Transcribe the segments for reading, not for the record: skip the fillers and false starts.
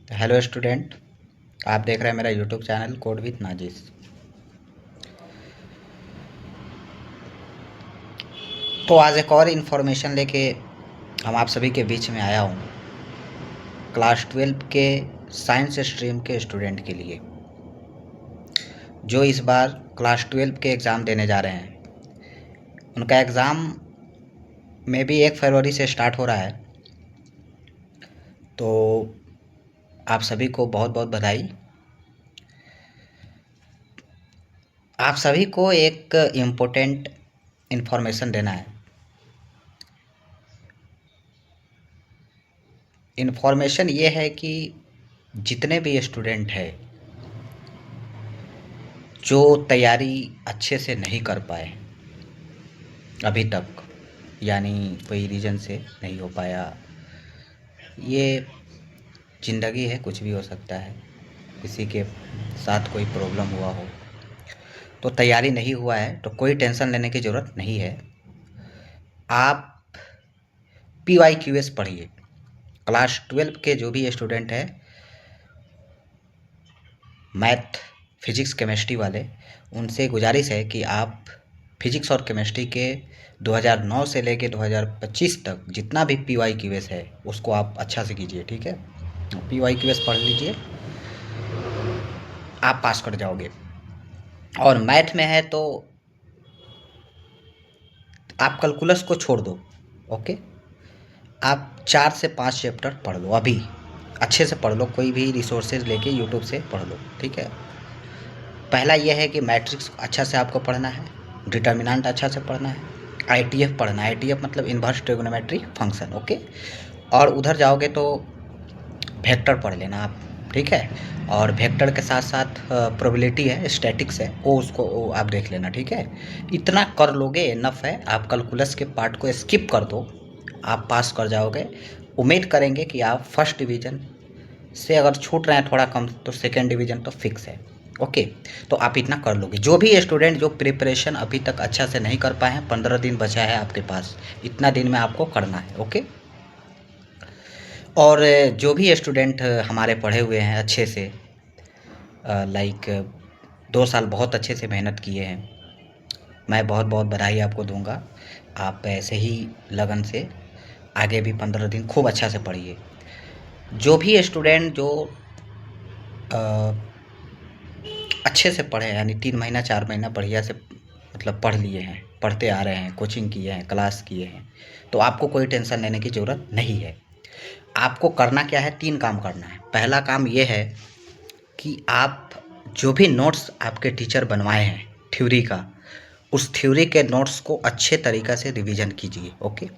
Hello student. आप देख रहे हैं मेरा YouTube channel code with Nazis. तो आज एक और इन्फॉर्मेशन लेके हम आप सभी के बीच में आया हूँ, क्लास 12 के साइंस स्ट्रीम के स्टूडेंट के लिए जो इस बार क्लास 12 के एग्ज़ाम देने जा रहे हैं। उनका एग्ज़ाम में भी 1 फरवरी से स्टार्ट हो रहा है। तो आप सभी को बहुत बहुत बधाई। आप सभी को एक इम्पोर्टेंट इन्फॉर्मेशन देना है। इन्फॉर्मेशन ये है कि जितने भी स्टूडेंट हैं जो तैयारी अच्छे से नहीं कर पाए अभी तक, यानी कोई रीज़न से नहीं हो पाया, ये ज़िंदगी है, कुछ भी हो सकता है। किसी के साथ कोई प्रॉब्लम हुआ हो तो तैयारी नहीं हुआ है तो कोई टेंशन लेने की ज़रूरत नहीं है। आप PYQS पढ़िए। क्लास 12 के जो भी स्टूडेंट हैं, मैथ, फिजिक्स, केमिस्ट्री वाले, उनसे गुजारिश है कि आप फिजिक्स और केमिस्ट्री के 2009 से लेके 2025 तक जितना भी PYQS है उसको आप अच्छा से कीजिए, ठीक है। PYQS पढ़ लीजिए, आप पास कर जाओगे। और मैथ में है तो आप कैलकुलस को छोड़ दो, ओके। आप 4 से 5 चैप्टर पढ़ लो, अभी अच्छे से पढ़ लो, कोई भी रिसोर्सेज लेके यूट्यूब से पढ़ लो, ठीक है। पहला यह है कि मैट्रिक्स अच्छा से आपको पढ़ना है, डिटर्मिनेंट अच्छा से पढ़ना है, ITF पढ़ना है। ITF मतलब इन्वर्स ट्रिग्नोमेट्री फंक्शन, ओके। और उधर जाओगे तो वेक्टर पढ़ लेना आप, ठीक है। और वेक्टर के साथ साथ प्रोबेबिलिटी है, स्टैटिक्स है, वो आप देख लेना, ठीक है। इतना कर लोगे इनफ है। आप कैलकुलस के पार्ट को स्किप कर दो, आप पास कर जाओगे। उम्मीद करेंगे कि आप फर्स्ट डिवीज़न से अगर छूट रहे हैं थोड़ा कम तो सेकेंड डिवीज़न तो फिक्स है, ओके। तो आप इतना कर लोगे। जो भी स्टूडेंट जो प्रिपरेशन अभी तक अच्छा से नहीं कर पाए हैं, 15 दिन बचा है आपके पास, इतना दिन में आपको करना है, ओके। और जो भी स्टूडेंट हमारे पढ़े हुए हैं अच्छे से, लाइक 2 साल बहुत अच्छे से मेहनत किए हैं, मैं बहुत बहुत बधाई आपको दूंगा। आप ऐसे ही लगन से आगे भी 15 दिन खूब अच्छा से पढ़िए। जो भी स्टूडेंट जो अच्छे से पढ़े, यानी 3 महीना 4 महीना बढ़िया से मतलब पढ़ लिए हैं, पढ़ते आ रहे हैं, कोचिंग किए हैं, क्लास किए हैं, तो आपको कोई टेंशन लेने की ज़रूरत नहीं है। आपको करना क्या है, 3 काम करना है। पहला काम ये है कि आप जो भी नोट्स आपके टीचर बनवाए हैं थ्योरी का, उस थ्योरी के नोट्स को अच्छे तरीक़े से रिवीजन कीजिए, ओके।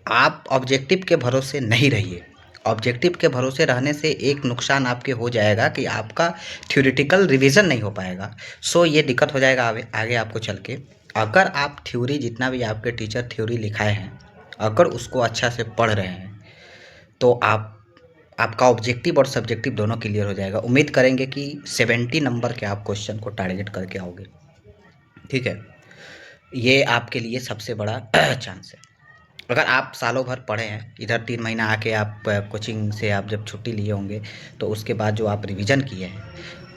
आप ऑब्जेक्टिव के भरोसे नहीं रहिए। ऑब्जेक्टिव के भरोसे रहने से एक नुकसान आपके हो जाएगा कि आपका थ्योरेटिकल रिवीजन नहीं हो पाएगा। सो ये दिक्कत हो जाएगा आगे आपको चल के। अगर आप थ्योरी, जितना भी आपके टीचर थ्योरी लिखाए हैं, अगर उसको अच्छा से पढ़ रहे हैं तो आपका ऑब्जेक्टिव और सब्जेक्टिव दोनों क्लियर हो जाएगा। उम्मीद करेंगे कि 70 नंबर के आप क्वेश्चन को टारगेट करके आओगे, ठीक है। ये आपके लिए सबसे बड़ा चांस है। अगर आप सालों भर पढ़े हैं, इधर 3 महीना आके आप कोचिंग से आप जब छुट्टी लिए होंगे तो उसके बाद जो आप रिवीजन किए हैं,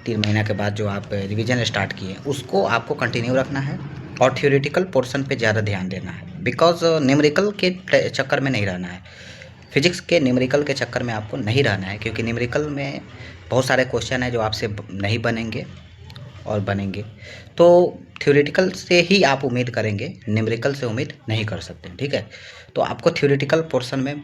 3 महीना के बाद जो आप रिवीजन स्टार्ट किए हैं, उसको आपको कंटिन्यू रखना है और थ्योरेटिकल पोर्शन पे ज़्यादा ध्यान देना है। बिकॉज न्यूमेरिकल के चक्कर में नहीं रहना है, फिजिक्स के न्यूमेरिकल के चक्कर में आपको नहीं रहना है, क्योंकि न्यूमेरिकल में बहुत सारे क्वेश्चन हैं जो आपसे नहीं बनेंगे और बनेंगे। तो थ्योरेटिकल से ही आप उम्मीद करेंगे, न्यूमेरिकल से उम्मीद नहीं कर सकते, ठीक है। तो आपको थ्योरेटिकल पोर्शन में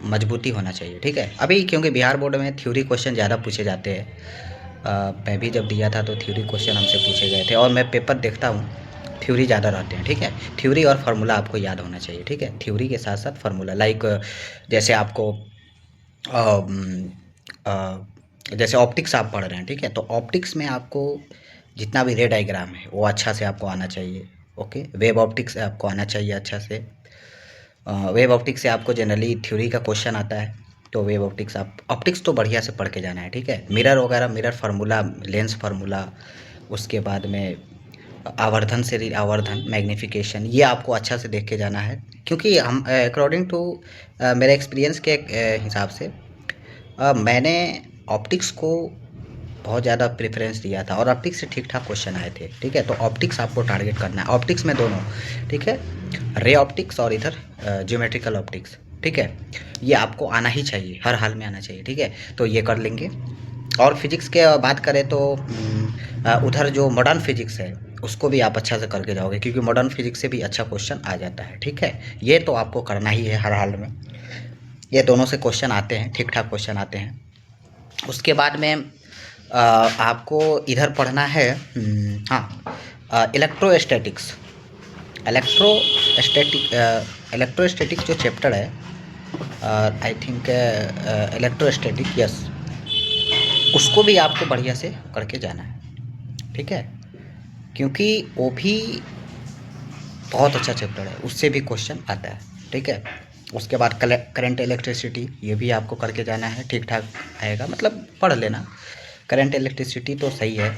मजबूती होना चाहिए, ठीक है। अभी क्योंकि बिहार बोर्ड में थ्योरी क्वेश्चन ज़्यादा पूछे जाते हैं, मैं भी जब दिया था तो थ्योरी क्वेश्चन हमसे पूछे गए थे, और मैं पेपर देखता हूँ, थ्योरी ज़्यादा रहते हैं, ठीक है। थ्योरी और फार्मूला आपको याद होना चाहिए, ठीक है। थ्योरी के साथ साथ फार्मूला, लाइक जैसे आपको जैसे ऑप्टिक्स आप पढ़ रहे हैं, ठीक है, तो ऑप्टिक्स में आपको जितना भी रे डायग्राम है वो अच्छा से आपको आना चाहिए, ओके। वेब ऑप्टिक्स आपको आना चाहिए अच्छा से। वेब ऑप्टिक्स से आपको जनरली थ्योरी का क्वेश्चन आता है, तो वेब ऑप्टिक्स आप ऑप्टिक्स तो बढ़िया से पढ़ के जाना है, ठीक है। मिरर वगैरह, मिरर फार्मूला, लेंस फार्मूला, उसके बाद में आवर्धन से आवर्धन, मैग्नीफिकेशन, ये आपको अच्छा से देख के जाना है। क्योंकि हम अकॉर्डिंग टू मेरे एक्सपीरियंस के हिसाब से मैंने ऑप्टिक्स को बहुत ज़्यादा प्रेफरेंस दिया था और ऑप्टिक्स से ठीक ठाक क्वेश्चन आए थे। ठीक है, तो ऑप्टिक्स आपको टारगेट करना है, ऑप्टिक्स में दोनों। ठीक है, रे ऑप्टिक्स और इधर ज्योमेट्रिकल ऑप्टिक्स। ठीक है, ये आपको आना ही चाहिए, हर हाल में आना चाहिए। ठीक है, तो ये कर लेंगे। और फिजिक्स के बात करें तो उधर जो मॉडर्न फिजिक्स है उसको भी आप अच्छा से करके जाओगे, क्योंकि मॉडर्न फिजिक्स से भी अच्छा क्वेश्चन आ जाता है। ठीक है, ये तो आपको करना ही है हर हाल में, ये दोनों से क्वेश्चन आते हैं, ठीक ठाक क्वेश्चन आते हैं। उसके बाद में आपको इधर पढ़ना है, हाँ, इलेक्ट्रोस्टैटिक्स। इलेक्ट्रोस्टैटिक जो चैप्टर है, आई थिंक इलेक्ट्रोस्टैटिक, यस, उसको भी आपको बढ़िया से करके जाना है। ठीक है, क्योंकि वो भी बहुत अच्छा चैप्टर है, उससे भी क्वेश्चन आता है। ठीक है, उसके बाद करंट इलेक्ट्रिसिटी, ये भी आपको करके जाना है, ठीक ठाक आएगा, मतलब पढ़ लेना। करंट इलेक्ट्रिसिटी तो सही है,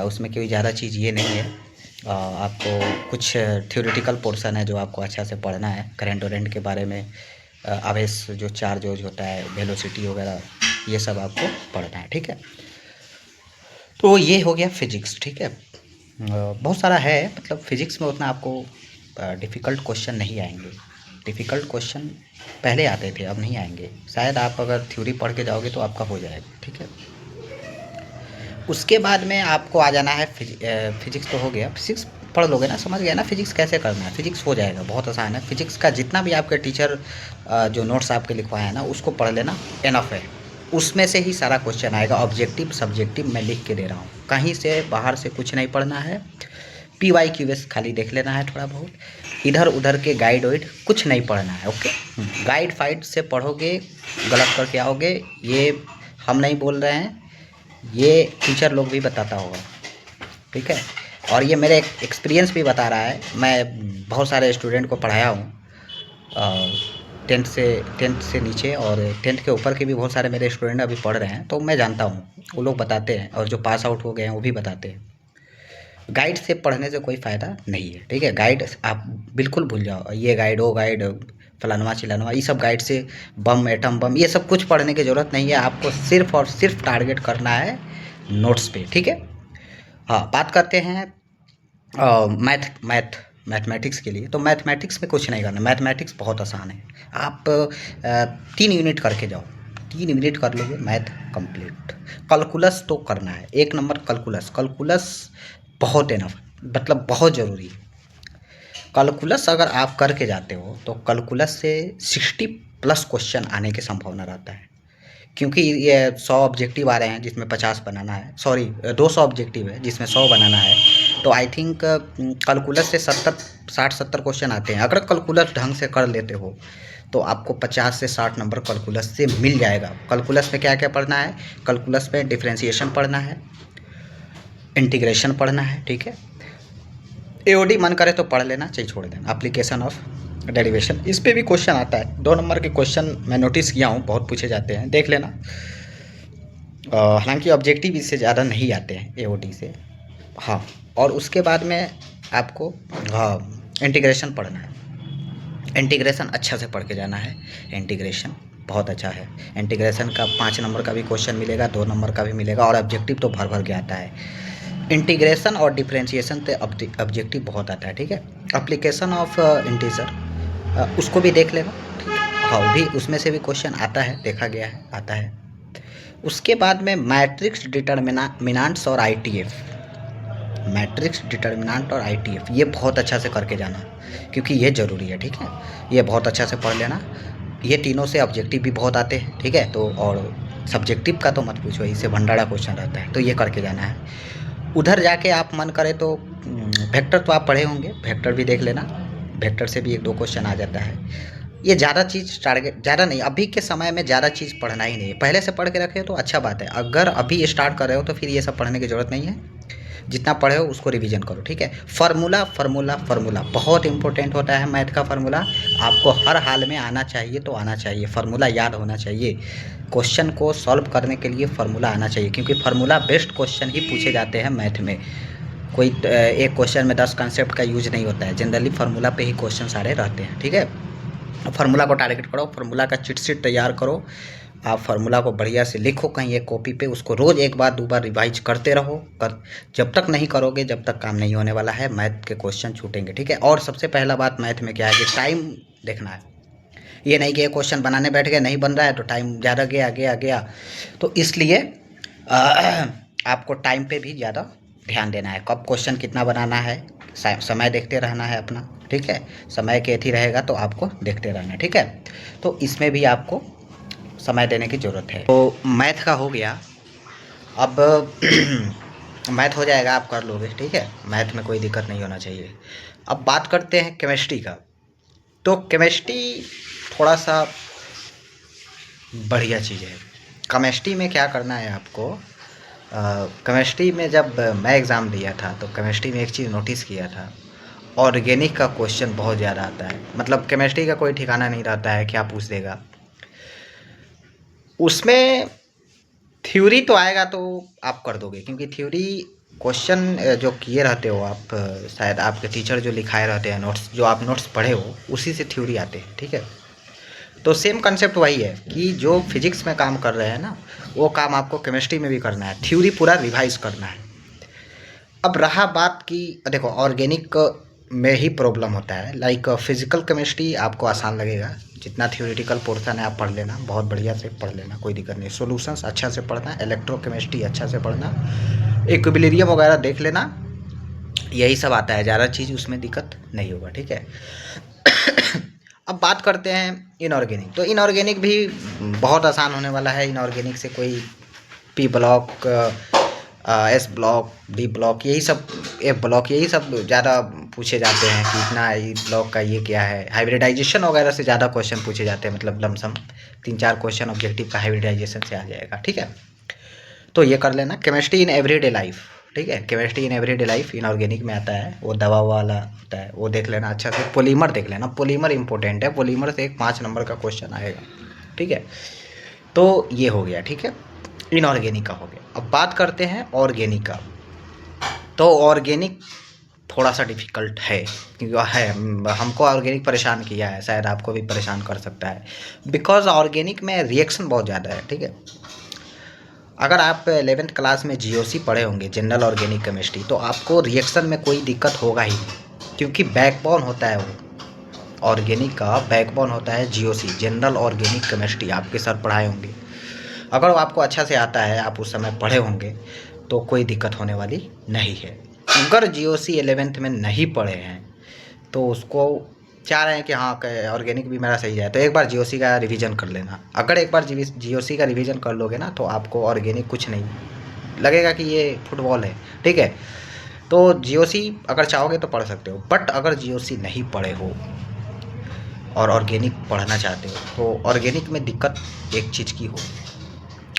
उसमें कोई ज़्यादा चीज़ ये नहीं है। आपको कुछ थ्योरेटिकल पोर्शन है जो आपको अच्छा से पढ़ना है, करंट वरेंट के बारे में, आवेश जो चार्ज होता है, वेलोसिटी वगैरह, ये सब आपको पढ़ना है। ठीक है, तो ये हो गया फिजिक्स। ठीक है, बहुत सारा है, मतलब फिजिक्स में उतना आपको डिफ़िकल्ट क्वेश्चन नहीं आएंगे। डिफ़िकल्ट क्वेश्चन पहले आते थे, अब नहीं आएंगे शायद। आप अगर थ्योरी पढ़ के जाओगे तो आपका हो जाएगा। ठीक है, उसके बाद में आपको आ जाना है फिजिक्स तो हो गया, फिजिक्स पढ़ लोगे ना, समझ गया ना फिजिक्स कैसे करना है। फिजिक्स हो जाएगा, बहुत आसान है। फिजिक्स का जितना भी आपके टीचर जो नोट्स आपके लिखवाए हैं ना, उसको पढ़ लेना, इनफ है। उसमें से ही सारा क्वेश्चन आएगा, ऑब्जेक्टिव सब्जेक्टिव मैं लिख के दे रहा हूँ, कहीं से बाहर से कुछ नहीं पढ़ना है। PYQS खाली देख लेना है थोड़ा बहुत, इधर उधर के गाइड वाइड कुछ नहीं पढ़ना है। ओके, गाइड फाइड से पढ़ोगे गलत करके आओगे, ये हम नहीं बोल रहे हैं, ये टीचर लोग भी बताता होगा। ठीक है, और ये मेरे एक्सपीरियंस भी बता रहा है, मैं बहुत सारे स्टूडेंट को पढ़ाया हूँ, 10th से नीचे और 10th के ऊपर के भी बहुत सारे मेरे स्टूडेंट अभी पढ़ रहे हैं, तो मैं जानता हूँ, वो लोग बताते हैं, और जो पास आउट हो गए हैं वो भी बताते हैं। गाइड से पढ़ने से कोई फ़ायदा नहीं है। ठीक है, गाइड आप बिल्कुल भूल जाओ, ये गाइड वो गाइड फलानवा चिलानवा, ये सब गाइड से बम एटम बम ये सब कुछ पढ़ने की ज़रूरत नहीं है। आपको सिर्फ और सिर्फ टारगेट करना है नोट्स पे। ठीक है, हाँ, बात करते हैं मैथमेटिक्स के लिए। तो मैथमेटिक्स में कुछ नहीं करना, मैथमेटिक्स बहुत आसान है। आप 3 यूनिट करके जाओ, 3 यूनिट कर लोगे मैथ कंप्लीट। कैलकुलस तो करना है, 1 नंबर कैलकुलस। कैलकुलस बहुत इनफ, मतलब बहुत ज़रूरी है। कैलकुलस अगर आप करके जाते हो तो कैलकुलस से 60+ क्वेश्चन आने की संभावना रहता है, क्योंकि ये 100 ऑब्जेक्टिव आ रहे हैं जिसमें 50 बनाना है, सॉरी 200 ऑब्जेक्टिव है जिसमें 100 बनाना है। तो आई थिंक कैलकुलस से 60-70 क्वेश्चन आते हैं। अगर कैलकुलस ढंग से कर लेते हो तो आपको 50 से 60 नंबर कैलकुलस से मिल जाएगा। कैलकुलस में क्या क्या पढ़ना है, कैलकुलस में डिफ्रेंशिएशन पढ़ना है, इंटीग्रेशन पढ़ना है। ठीक है, AOD मन करे तो पढ़ लेना, चाहिए छोड़ देना, एप्लीकेशन ऑफ डेरिवेशन, इस पे भी क्वेश्चन आता है। 2 नंबर के क्वेश्चन मैं नोटिस किया हूँ, बहुत पूछे जाते हैं, देख लेना। हालांकि ऑब्जेक्टिव इससे ज़्यादा नहीं आते हैं AOD से। हाँ, और उसके बाद में आपको इंटीग्रेशन पढ़ना है। इंटीग्रेशन अच्छा से पढ़ के जाना है, इंटीग्रेशन बहुत अच्छा है। इंटीग्रेशन का 5 नंबर का भी क्वेश्चन मिलेगा, 2 नंबर का भी मिलेगा, और ऑब्जेक्टिव तो भर भर के आता है। इंटीग्रेशन और डिफरेंशिएशन से ऑब्जेक्टिव बहुत आता है। ठीक है, एप्लीकेशन ऑफ इंटीजर उसको भी देख लेना। ठीक है, हाँ, वो भी उसमें से भी क्वेश्चन आता है, देखा गया है, आता है। उसके बाद में मैट्रिक्स डिटर्मिनेंट्स और ITF, मैट्रिक्स डिटर्मिनेंट और ITF ये बहुत अच्छा से करके जाना, क्योंकि ये ज़रूरी है। ठीक है, ये बहुत अच्छा से पढ़ लेना, ये तीनों से ऑब्जेक्टिव भी बहुत आते हैं। ठीक है, तो और सब्जेक्टिव का तो मत पूछो, इससे भंडारा क्वेश्चन रहता है, तो ये करके जाना है। उधर जाके आप मन करे तो वेक्टर तो आप पढ़े होंगे, वेक्टर भी देख लेना, वेक्टर से भी 1-2 क्वेश्चन आ जाता है। ये ज़्यादा चीज़ टारगेट, ज़्यादा नहीं, अभी के समय में ज़्यादा चीज़ पढ़ना ही नहीं है। पहले से पढ़ के रखे हो तो अच्छा बात है, अगर अभी स्टार्ट कर रहे हो तो फिर ये सब पढ़ने की ज़रूरत नहीं है। जितना पढ़े हो उसको रिवीजन करो। ठीक है, फार्मूला बहुत इंपॉर्टेंट होता है। मैथ का फार्मूला आपको हर हाल में आना चाहिए, तो आना चाहिए, फार्मूला याद होना चाहिए। क्वेश्चन को सॉल्व करने के लिए फार्मूला आना चाहिए, क्योंकि फार्मूला बेस्ड क्वेश्चन ही पूछे जाते हैं मैथ में। कोई एक क्वेश्चन में 10 कंसेप्ट का यूज नहीं होता है, जनरली फार्मूला पे ही क्वेश्चन सारे रहते हैं। ठीक है, फार्मूला को टारगेट करो, फार्मूला का चिट शीट तैयार करो, आप फार्मूला को बढ़िया से लिखो कहीं एक कॉपी पे, उसको रोज़ एक बार 2 बार रिवाइज करते रहो। जब तक नहीं करोगे जब तक काम नहीं होने वाला है, मैथ के क्वेश्चन छूटेंगे, ठीक है। और सबसे पहला बात मैथ में क्या है कि टाइम देखना है। ये नहीं कि ये क्वेश्चन बनाने बैठ गए, नहीं बन रहा है तो टाइम ज़्यादा गया गया गया, तो इसलिए आपको टाइम पे भी ज़्यादा ध्यान देना है। कब क्वेश्चन कितना बनाना है, समय देखते रहना है अपना, ठीक है। समय के अथी रहेगा तो आपको देखते रहना है, ठीक है। तो इसमें भी आपको समय देने की ज़रूरत है। तो मैथ का हो गया। अब मैथ हो जाएगा, आप कर लोगे, ठीक है। मैथ में कोई दिक्कत नहीं होना चाहिए। अब बात करते हैं केमिस्ट्री का। तो केमिस्ट्री थोड़ा सा बढ़िया चीज़ है। केमिस्ट्री में क्या करना है आपको, केमिस्ट्री में जब मैं एग्ज़ाम दिया था तो केमिस्ट्री में एक चीज़ नोटिस किया था, ऑर्गेनिक का क्वेश्चन बहुत ज़्यादा आता है। मतलब केमिस्ट्री का कोई ठिकाना नहीं रहता है, क्या पूछ देगा। उसमें थ्योरी तो आएगा तो आप कर दोगे, क्योंकि थ्योरी क्वेश्चन जो किए रहते हो आप, शायद आपके टीचर जो लिखाए रहते हैं नोट्स, जो आप नोट्स पढ़े हो उसी से थ्योरी आते हैं, ठीक है। तो सेम कंसेप्ट वही है कि जो फिजिक्स में काम कर रहे हैं ना, वो काम आपको केमिस्ट्री में भी करना है, थ्योरी पूरा रिवाइज करना है। अब रहा बात कि देखो ऑर्गेनिक में ही प्रॉब्लम होता है, लाइक फिजिकल केमिस्ट्री आपको आसान लगेगा, जितना थ्योरेटिकल पोर्शन है आप पढ़ लेना, बहुत बढ़िया से पढ़ लेना, कोई दिक्कत नहीं। सॉल्यूशंस अच्छा से पढ़ना, इलेक्ट्रोकेमिस्ट्री अच्छा से पढ़ना, इक्विलिब्रियम वगैरह देख लेना, यही सब आता है, ज़्यादा चीज़ उसमें दिक्कत नहीं होगा, ठीक है। अब बात करते हैं इनऑर्गेनिक। तो इनऑर्गेनिक भी बहुत आसान होने वाला है। इनऑर्गेनिक से कोई P block, S block, D block, यही सब, एफ ब्लॉक, यही सब ज़्यादा पूछे जाते हैं कि इतना ई ब्लॉक का ये क्या है। हाइब्रिडाइजेशन वगैरह से ज़्यादा क्वेश्चन पूछे जाते हैं, मतलब लमसम 3-4 क्वेश्चन ऑब्जेक्टिव का हाइब्रिडाइजेशन से आ जाएगा, ठीक है। तो ये कर लेना। केमिस्ट्री इन एवरीडे लाइफ, ठीक है, chemistry in everyday life inorganic में आता है, वो दवा वाला होता है, वो देख लेना अच्छा से। पॉलीमर देख लेना, पॉलीमर इंपॉर्टेंट है, पॉलीमर से एक 5 नंबर का क्वेश्चन आएगा, ठीक है। तो ये हो गया, ठीक है, इनऑर्गेनिक का हो गया। अब बात करते हैं ऑर्गेनिक का। तो ऑर्गेनिक थोड़ा सा डिफ़िकल्ट है, क्योंकि है, हमको ऑर्गेनिक परेशान किया है, शायद आपको भी परेशान कर सकता है, बिकॉज़ ऑर्गेनिक में रिएक्शन बहुत ज़्यादा है, ठीक है। अगर आप 11th क्लास में जीओसी पढ़े होंगे, जनरल ऑर्गेनिक केमिस्ट्री, तो आपको रिएक्शन में कोई दिक्कत होगा ही नहीं, क्योंकि बैकबोन होता है वो, ऑर्गेनिक का बैकबोन होता है जीओसी, जनरल ऑर्गेनिक केमिस्ट्री, आपके सर पढ़ाए होंगे। अगर वो आपको अच्छा से आता है, आप उस समय पढ़े होंगे, तो कोई दिक्कत होने वाली नहीं है। अगर जीओसी 11th में नहीं पढ़े हैं तो उसको चाह रहे हैं कि हाँ ऑर्गेनिक भी मेरा सही जाए, तो एक बार जीओसी का रिवीजन कर लेना। अगर एक बार जीओसी का रिवीजन कर लोगे ना, तो आपको ऑर्गेनिक कुछ नहीं लगेगा कि ये फुटबॉल है, ठीक है। तो जीओसी अगर चाहोगे तो पढ़ सकते हो, बट अगर जीओसी नहीं पढ़े हो और ऑर्गेनिक पढ़ना चाहते हो, तो ऑर्गेनिक में दिक्कत एक चीज़ की हो,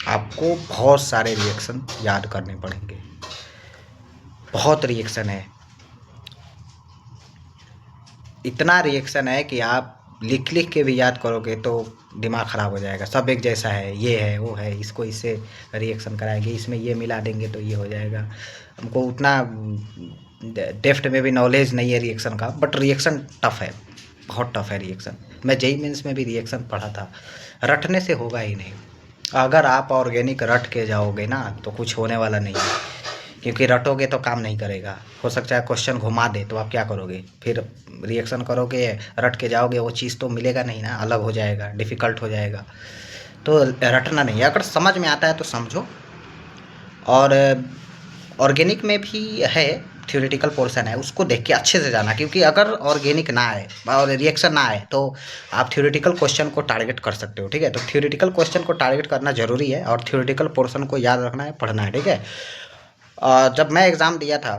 आपको बहुत सारे रिएक्शन याद करने पड़ेंगे, बहुत रिएक्शन है, इतना रिएक्शन है कि आप लिख लिख के भी याद करोगे तो दिमाग ख़राब हो जाएगा। सब एक जैसा है, ये है वो है, इसको इससे रिएक्शन कराएंगे, इसमें ये मिला देंगे तो ये हो जाएगा। हमको उतना डेप्थ में भी नॉलेज नहीं है रिएक्शन का, बट रिएक्शन टफ़ है, बहुत टफ़ है रिएक्शन। मैं जेईई मेंस में भी रिएक्शन पढ़ा था, रटने से होगा ही नहीं। अगर आप ऑर्गेनिक रट के जाओगे ना तो कुछ होने वाला नहीं है, क्योंकि रटोगे तो काम नहीं करेगा। हो सकता है क्वेश्चन घुमा दे तो आप क्या करोगे, फिर रिएक्शन करोगे, रट के जाओगे, वो चीज़ तो मिलेगा नहीं ना, अलग हो जाएगा, डिफ़िकल्ट हो जाएगा। तो रटना नहीं है, अगर समझ में आता है तो समझो। और ऑर्गेनिक में भी है, थ्योरेटिकल पोर्शन है, उसको देख के अच्छे से जाना, क्योंकि अगर ऑर्गेनिक ना आए और रिएक्शन ना आए तो आप थ्योरेटिकल क्वेश्चन को टारगेट कर सकते हो, ठीक है। तो थ्योरेटिकल क्वेश्चन को टारगेट करना ज़रूरी है, और थ्योरेटिकल पोर्शन को याद रखना है, पढ़ना है, ठीक है। जब मैं एग्ज़ाम दिया था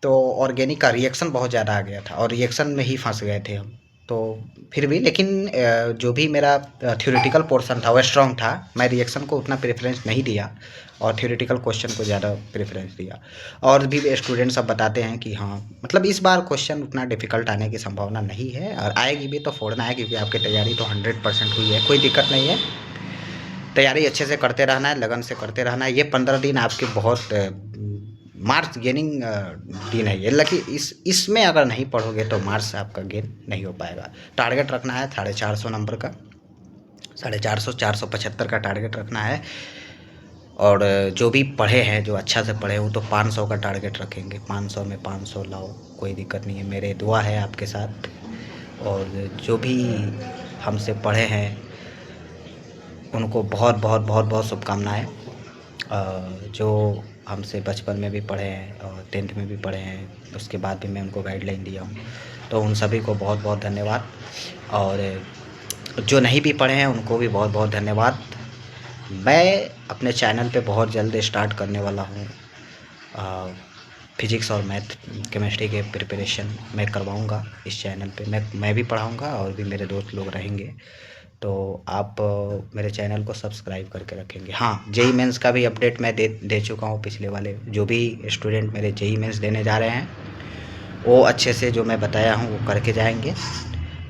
तो ऑर्गेनिक का रिएक्शन बहुत ज़्यादा आ गया था, और रिएक्शन में ही फंस गए थे हम। तो फिर भी, लेकिन जो भी मेरा थ्योरेटिकल पोर्शन था वो स्ट्रॉन्ग था, मैं रिएक्शन को उतना प्रेफरेंस नहीं दिया और थ्योरेटिकल क्वेश्चन को ज़्यादा प्रेफरेंस दिया। और भी स्टूडेंट्स सब बताते हैं कि हाँ, मतलब इस बार क्वेश्चन उतना डिफ़िकल्ट आने की संभावना नहीं है, और आएगी भी तो फोड़ना है, क्योंकि आपकी तैयारी तो 100% हुई है, कोई दिक्कत नहीं है। तैयारी अच्छे से करते रहना है, लगन से करते रहना है। ये 15 दिन आपके बहुत मार्क्स गेनिंग दिन है ये, लकी इसमें अगर नहीं पढ़ोगे तो मार्क्स आपका गेन नहीं हो पाएगा। टारगेट रखना है 450 नंबर का, 450 475 का टारगेट रखना है। और जो भी पढ़े हैं, जो अच्छा से पढ़े वो तो 500 का टारगेट रखेंगे। 500 में 500 लाओ, कोई दिक्कत नहीं है। मेरे दुआ है आपके साथ। और जो भी हमसे पढ़े हैं उनको बहुत बहुत बहुत बहुत शुभकामनाएँ। जो हमसे बचपन में भी पढ़े हैं और 10th में भी पढ़े हैं, उसके बाद भी मैं उनको गाइडलाइन दिया हूँ, तो उन सभी को बहुत बहुत धन्यवाद। और जो नहीं भी पढ़े हैं उनको भी बहुत बहुत धन्यवाद। मैं अपने चैनल पे बहुत जल्द स्टार्ट करने वाला हूँ। फिज़िक्स और मैथ केमिस्ट्री के प्रिपरेशन मैं करवाऊँगा इस चैनल पे। मैं भी पढ़ाऊँगा और भी मेरे दोस्त लोग रहेंगे। तो आप मेरे चैनल को सब्सक्राइब करके रखेंगे। हाँ, जेईई मेंस का भी अपडेट मैं दे चुका हूँ। पिछले वाले जो भी स्टूडेंट मेरे जेईई मेंस देने जा रहे हैं वो अच्छे से जो मैं बताया हूँ वो करके जाएंगे।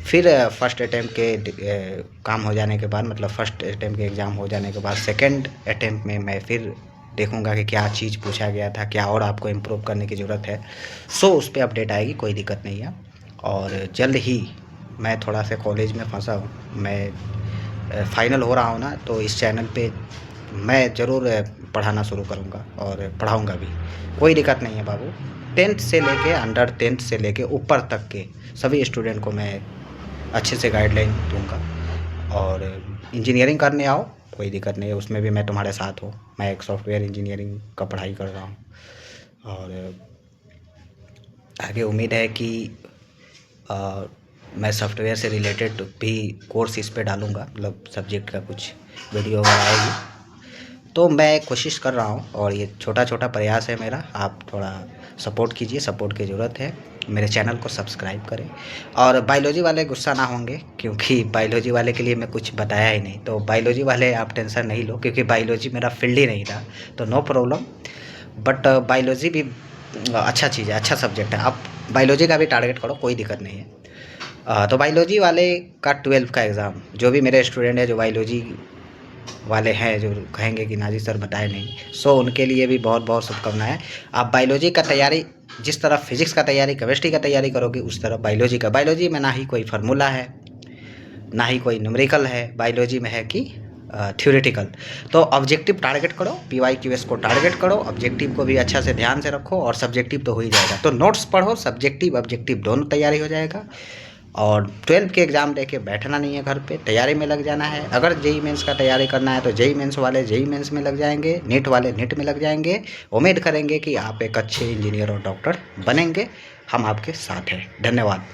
फिर फर्स्ट अटैम्प्ट के काम हो जाने के बाद, मतलब फर्स्ट अटैम्प्ट के एग्ज़ाम हो जाने के बाद सेकंड अटैम्प्ट में मैं फिर देखूंगा कि क्या चीज़ पूछा गया था, क्या और आपको इम्प्रूव करने की ज़रूरत है। सो उस पर अपडेट आएगी, कोई दिक्कत नहीं है। और जल्द ही मैं थोड़ा सा कॉलेज में फंसा हूँ, मैं फाइनल हो रहा हूँ ना, तो इस चैनल पे मैं ज़रूर पढ़ाना शुरू करूँगा और पढ़ाऊँगा भी। कोई दिक्कत नहीं है बाबू। 10th से लेके अंडर 10th से लेके ऊपर तक के सभी स्टूडेंट को मैं अच्छे से गाइडलाइन दूंगा। और इंजीनियरिंग करने आओ, कोई दिक्कत नहीं है, उसमें भी मैं तुम्हारे साथ हूँ। मैं एक सॉफ्टवेयर इंजीनियरिंग का पढ़ाई कर रहा हूँ और आगे उम्मीद है कि मैं सॉफ्टवेयर से रिलेटेड भी कोर्स इस पे डालूँगा, मतलब सब्जेक्ट का कुछ वीडियो वगैरह आएगी। तो मैं कोशिश कर रहा हूँ और ये छोटा छोटा प्रयास है मेरा। आप थोड़ा सपोर्ट कीजिए, सपोर्ट की ज़रूरत है। मेरे चैनल को सब्सक्राइब करें। और बायोलॉजी वाले गुस्सा ना होंगे, क्योंकि बायोलॉजी वाले के लिए मैं कुछ बताया ही नहीं। तो बायोलॉजी वाले आप टेंशन नहीं लो, क्योंकि बायोलॉजी मेरा फील्ड ही नहीं था, तो नो प्रॉब्लम। बट बायोलॉजी भी अच्छा चीज़ है, अच्छा सब्जेक्ट है। आप बायोलॉजी का भी टारगेट करो, कोई दिक्कत नहीं है। तो बायोलॉजी वाले का 12th का एग्ज़ाम, जो भी मेरे स्टूडेंट हैं जो बायोलॉजी वाले हैं, जो कहेंगे कि नाजी सर बताए नहीं, सो उनके लिए भी बहुत बहुत शुभकामनाएं। आप बायोलॉजी का तैयारी, जिस तरह फिज़िक्स का तैयारी, केमिस्ट्री का तैयारी करोगे, उस तरह बायोलॉजी में ना ही कोई फार्मूला है, ना ही कोई न्यूमेरिकल है। बायोलॉजी में है कि थ्योरेटिकल। तो ऑब्जेक्टिव टारगेट करो, PYQS को टारगेट करो, ऑब्जेक्टिव को भी अच्छा से ध्यान से रखो, और सब्जेक्टिव तो हो ही जाएगा। तो नोट्स पढ़ो, सब्जेक्टिव ऑब्जेक्टिव दोनों तैयारी हो जाएगा। और 12th के एग्ज़ाम दे के बैठना नहीं है, घर पे तैयारी में लग जाना है। अगर जेईई मेंस का तैयारी करना है तो जेईई मेंस वाले जेईई मेंस में लग जाएंगे, नीट वाले नीट में लग जाएंगे। उम्मीद करेंगे कि आप एक अच्छे इंजीनियर और डॉक्टर बनेंगे। हम आपके साथ हैं। धन्यवाद।